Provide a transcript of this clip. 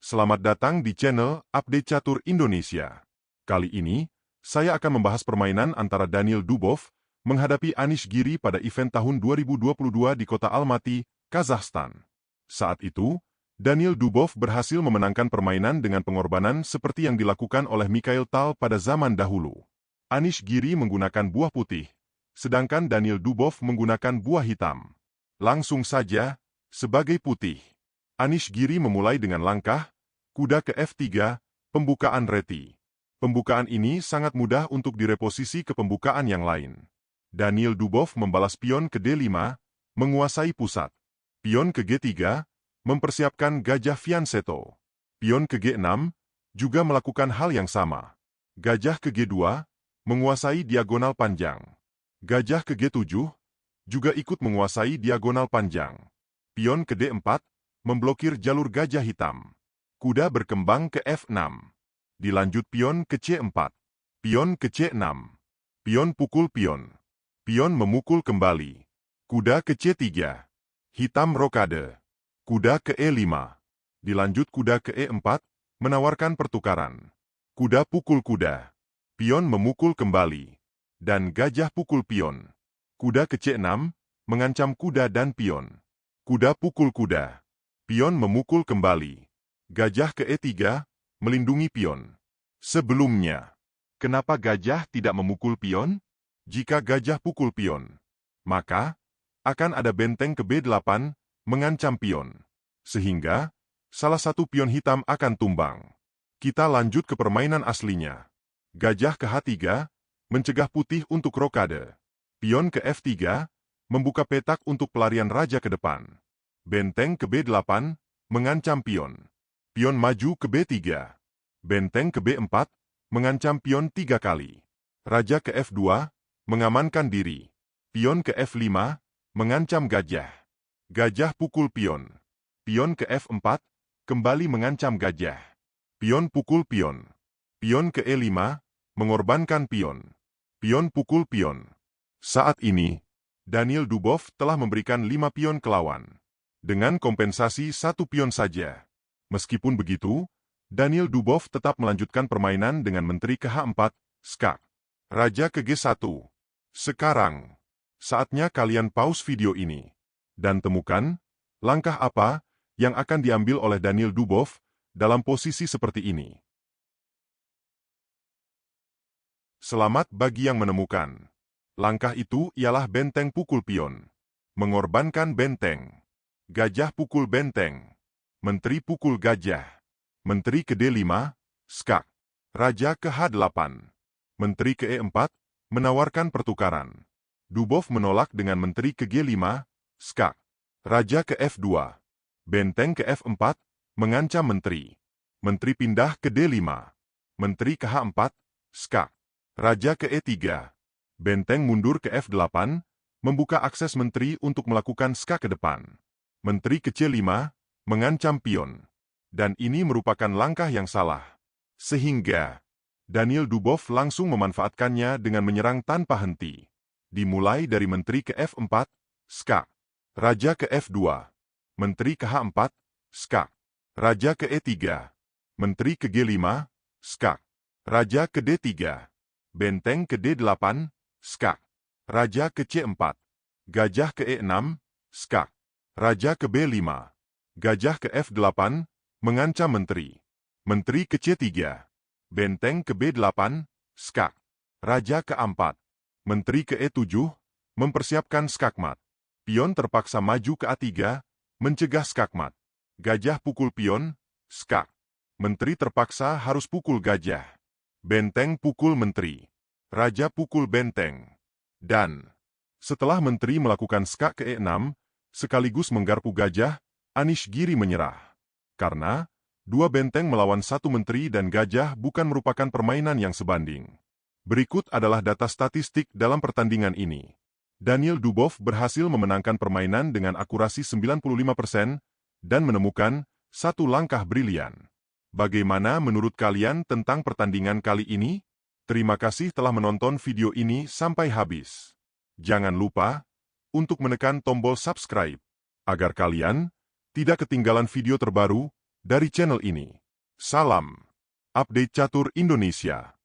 Selamat datang di channel Update Catur Indonesia. Kali ini, saya akan membahas permainan antara Daniil Dubov menghadapi Anish Giri pada event tahun 2022 di kota Almaty, Kazakhstan. Saat itu, Daniil Dubov berhasil memenangkan permainan dengan pengorbanan seperti yang dilakukan oleh Mikhail Tal pada zaman dahulu. Anish Giri menggunakan buah putih, sedangkan Daniil Dubov menggunakan buah hitam. Langsung saja, sebagai putih, Anish Giri memulai dengan langkah kuda ke F3, pembukaan reti. Pembukaan ini sangat mudah untuk direposisi ke pembukaan yang lain. Daniil Dubov membalas pion ke D5, menguasai pusat. Pion ke G3, mempersiapkan gajah fianchetto. Pion ke G6, juga melakukan hal yang sama. Gajah ke G2, menguasai diagonal panjang. Gajah ke G7, juga ikut menguasai diagonal panjang. Pion ke D4, memblokir jalur gajah hitam. Kuda berkembang ke F6. Dilanjut pion ke C4. Pion ke C6. Pion pukul pion. Pion memukul kembali. Kuda ke C3. Hitam rokade. Kuda ke E5. Dilanjut kuda ke E4, menawarkan pertukaran. Kuda pukul kuda. Pion memukul kembali. Dan gajah pukul pion. Kuda ke C6, mengancam kuda dan pion. Kuda pukul kuda. Pion memukul kembali. Gajah ke E3, melindungi pion. Sebelumnya, kenapa gajah tidak memukul pion? Jika gajah pukul pion, maka akan ada benteng ke B8, mengancam pion. Sehingga, salah satu pion hitam akan tumbang. Kita lanjut ke permainan aslinya. Gajah ke H3, mencegah putih untuk rokade. Pion ke F3, membuka petak untuk pelarian raja ke depan. Benteng ke B8, mengancam pion. Pion maju ke B3. Benteng ke B4, mengancam pion 3 kali. Raja ke F2, mengamankan diri. Pion ke F5, mengancam gajah. Gajah pukul pion. Pion ke F4, kembali mengancam gajah. Pion pukul pion. Pion ke E5, mengorbankan pion. Pion pukul pion. Saat ini, Daniil Dubov telah memberikan 5 pion ke lawan. Dengan kompensasi 1 pion saja. Meskipun begitu, Daniil Dubov tetap melanjutkan permainan dengan menteri ke H4, skak. Raja ke G1. Sekarang, saatnya kalian pause video ini. Dan temukan, langkah apa yang akan diambil oleh Daniil Dubov dalam posisi seperti ini. Selamat bagi yang menemukan. Langkah itu ialah benteng pukul pion. Mengorbankan benteng. Gajah pukul benteng. Menteri pukul gajah. Menteri ke D5, skak. Raja ke H8. Menteri ke E4, menawarkan pertukaran. Dubov menolak dengan menteri ke G5, skak. Raja ke F2. Benteng ke F4, mengancam menteri. Menteri pindah ke D5. Menteri ke H4, skak. Raja ke E3. Benteng mundur ke F8, membuka akses menteri untuk melakukan skak ke depan. Menteri ke C5, mengancam pion. Dan ini merupakan langkah yang salah. Sehingga, Daniil Dubov langsung memanfaatkannya dengan menyerang tanpa henti. Dimulai dari menteri ke F4, skak. Raja ke F2. Menteri ke H4, skak. Raja ke E3. Menteri ke G5, skak. Raja ke D3. Benteng ke D8, skak. Raja ke C4. Gajah ke E6, skak. Raja ke B5. Gajah ke F8, mengancam menteri. Menteri ke C3. Benteng ke B8, skak. Raja ke A4. Menteri ke E7, mempersiapkan skakmat. Pion terpaksa maju ke A3, mencegah skakmat. Gajah pukul pion, skak. Menteri terpaksa harus pukul gajah. Benteng pukul menteri. Raja pukul benteng. Dan, setelah menteri melakukan skak ke E6, sekaligus menggarpu gajah, Anish Giri menyerah. Karena, 2 benteng melawan 1 menteri dan gajah bukan merupakan permainan yang sebanding. Berikut adalah data statistik dalam pertandingan ini. Daniil Dubov berhasil memenangkan permainan dengan akurasi 95% dan menemukan 1 langkah brilian. Bagaimana menurut kalian tentang pertandingan kali ini? Terima kasih telah menonton video ini sampai habis. Jangan lupa untuk menekan tombol subscribe agar kalian tidak ketinggalan video terbaru dari channel ini. Salam, Update Catur Indonesia.